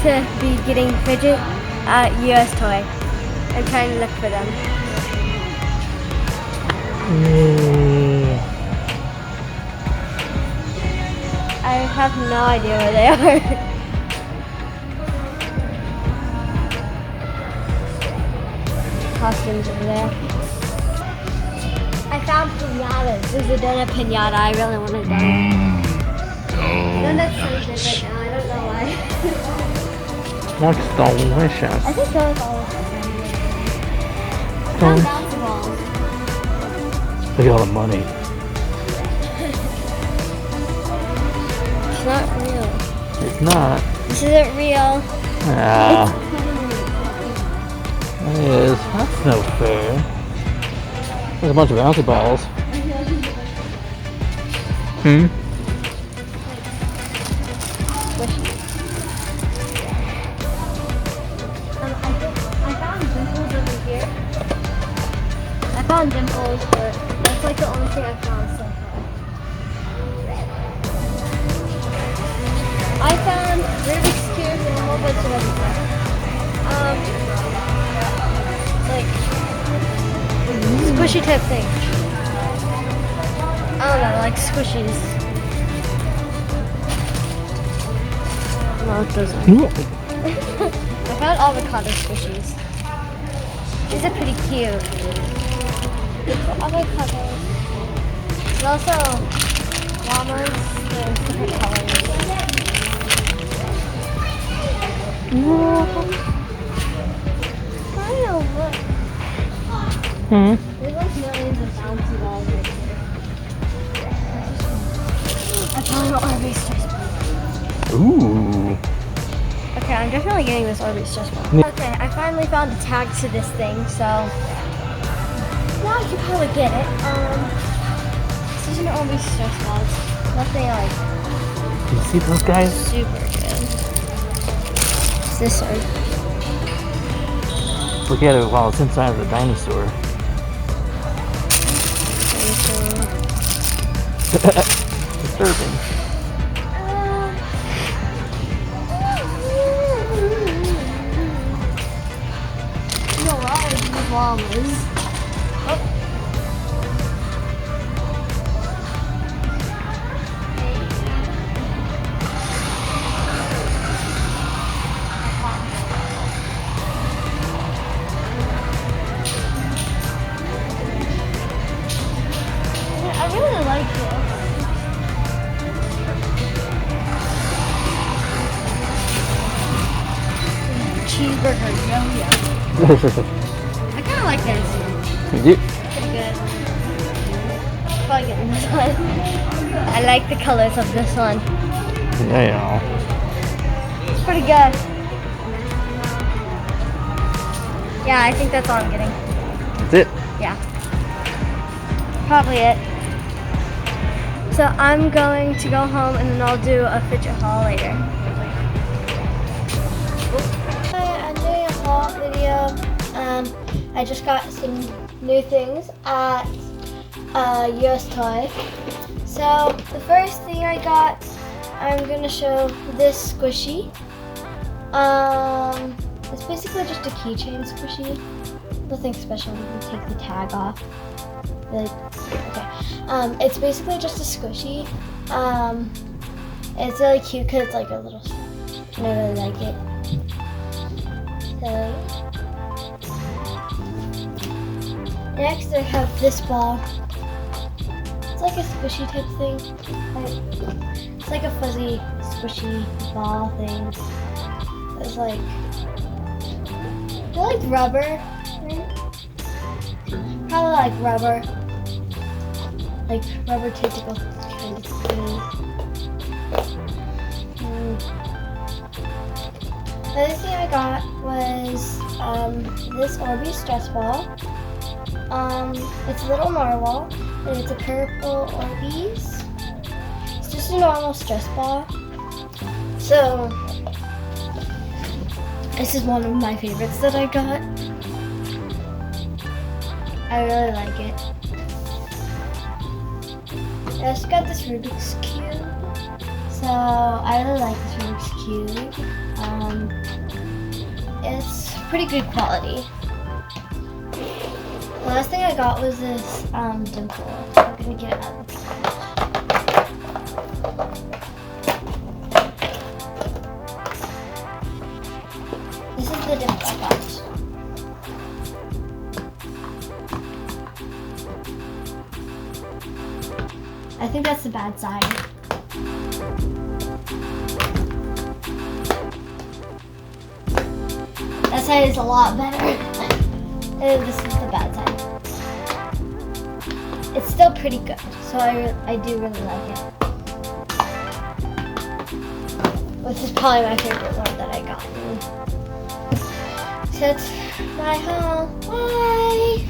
to be getting fidget at US Toy. I'm trying to look for them. I have no idea where they are. Costumes over there. I found pinatas. There's a donut pinata. I really want a donut. Donut's so good right now. I don't know why. That's delicious. I think donuts all the I found bouncy balls. Look at all the money. It's not real. It's not. This isn't real. Yeah. It is. That's no fair. There's a bunch of bouncy balls. Hmm? I found dimples over here. I found dimples, but that's like the only thing I found so far. I found Rubik's cubes and a whole bunch of other stuff. Like squishy type thing. I don't know, like squishies. No, it doesn't. I found avocado squishies. These are pretty cute. Avocados. And also llamas. They're different colors. I don't know. There's like millions of bouncy balls right here. I found an Orbeez stress ball. Ooh. Okay, I'm definitely getting this Orbeez stress ball. Okay, I finally found the tag to this thing, so now I can probably get it. This is an Orbeez stress ball. It's nothing like You see those guys? super good. It's this one. Look at it while it's inside of the dinosaur. Disturbing. No, I have llamas. I really like this. Cheeseburger yo-yo. I kind of like this. You. Pretty good. Probably getting this one. I like the colors of this one. Yeah. It's pretty good. Yeah, I think that's all I'm getting. That's it. Yeah. Probably it. So I'm going to go home and then I'll do a fidget haul later. Hi, I'm doing a haul video. I just got some new things at US Toy. So the first thing I got, I'm gonna show this squishy. It's basically just a keychain squishy. Nothing special. You can take the tag off. Okay. It's basically just a squishy. It's really cute because it's like a little squishy, and I really like it. So next I have this ball. It's like a squishy type thing. It's like a fuzzy squishy ball thing. It's like, I feel like rubber, right? Probably like rubber. Like rubber typical kind of thing. The other thing I got was this Orbeez stress ball. It's a little narwhal, and it's a purple Orbeez. It's just a normal stress ball. So this is one of my favorites that I got. I really like it. I also got this Rubik's Cube. So I really like this Rubik's Cube. It's pretty good quality. The last thing I got was this Dimpl. I'm gonna get it out of this package. This is the Dimpl I got. I think that's the bad side. That side is a lot better. And this is the bad side. It's still pretty good, so I do really like it. Which is probably my favorite one that I got. So that's my haul. Bye!